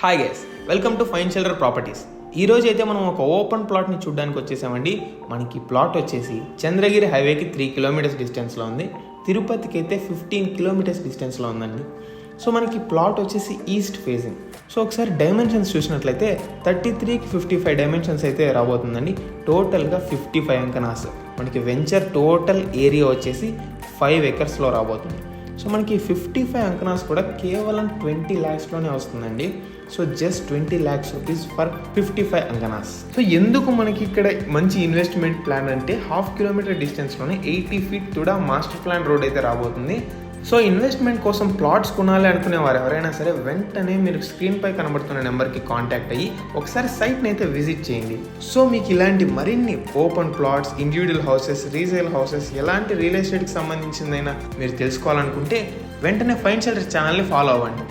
Hi guys, welcome to fine shelter properties. ఈరోజు అయితే మనం ఒక ఓపెన్ ప్లాట్ని చూడడానికి వచ్చేసామండి. మనకి ప్లాట్ వచ్చేసి చంద్రగిరి హైవేకి 3 కిలోమీటర్స్ డిస్టెన్స్లో ఉంది. తిరుపతికి అయితే 15 కిలోమీటర్స్ డిస్టెన్స్లో ఉందండి. సో మనకి ప్లాట్ వచ్చేసి ఈస్ట్ ఫేసింగ్. సో ఒకసారి డైమెన్షన్స్ చూసినట్లయితే 33కి 55 డైమెన్షన్స్ అయితే రాబోతుందండి. టోటల్గా 55 అంకనాస్. మనకి వెంచర్ టోటల్ ఏరియా వచ్చేసి 5 ఎకర్స్లో రాబోతుంది. సో మనకి 55 అంకనాస్ కూడా కేవలం 20 lakhsలోనే వస్తుందండి. So just 20 lakhs rupees for 55 అంకనాస్. సో ఎందుకు మనకి ఇక్కడ మంచి ఇన్వెస్ట్మెంట్ ప్లాన్ అంటే 1/2 కిలోమీటర్ డిస్టెన్స్లోనే 80 feet కూడా మాస్టర్ ప్లాన్ రోడ్ అయితే రాబోతుంది. సో ఇన్వెస్ట్మెంట్ కోసం ప్లాట్స్ కొనాలి అనుకునే వారు ఎవరైనా సరే వెంటనే మీరు స్క్రీన్పై కనబడుతున్న నెంబర్కి కాంటాక్ట్ అయ్యి ఒకసారి సైట్ని అయితే విజిట్ చేయండి. సో మీకు ఇలాంటి మరిన్ని open plots, individual houses, resale houses, ఎలాంటి రియల్ ఎస్టేట్కి సంబంధించిందైనా మీరు తెలుసుకోవాలనుకుంటే వెంటనే ఫైన్ షెల్టర్ ఛానల్ని ఫాలో అవ్వండి.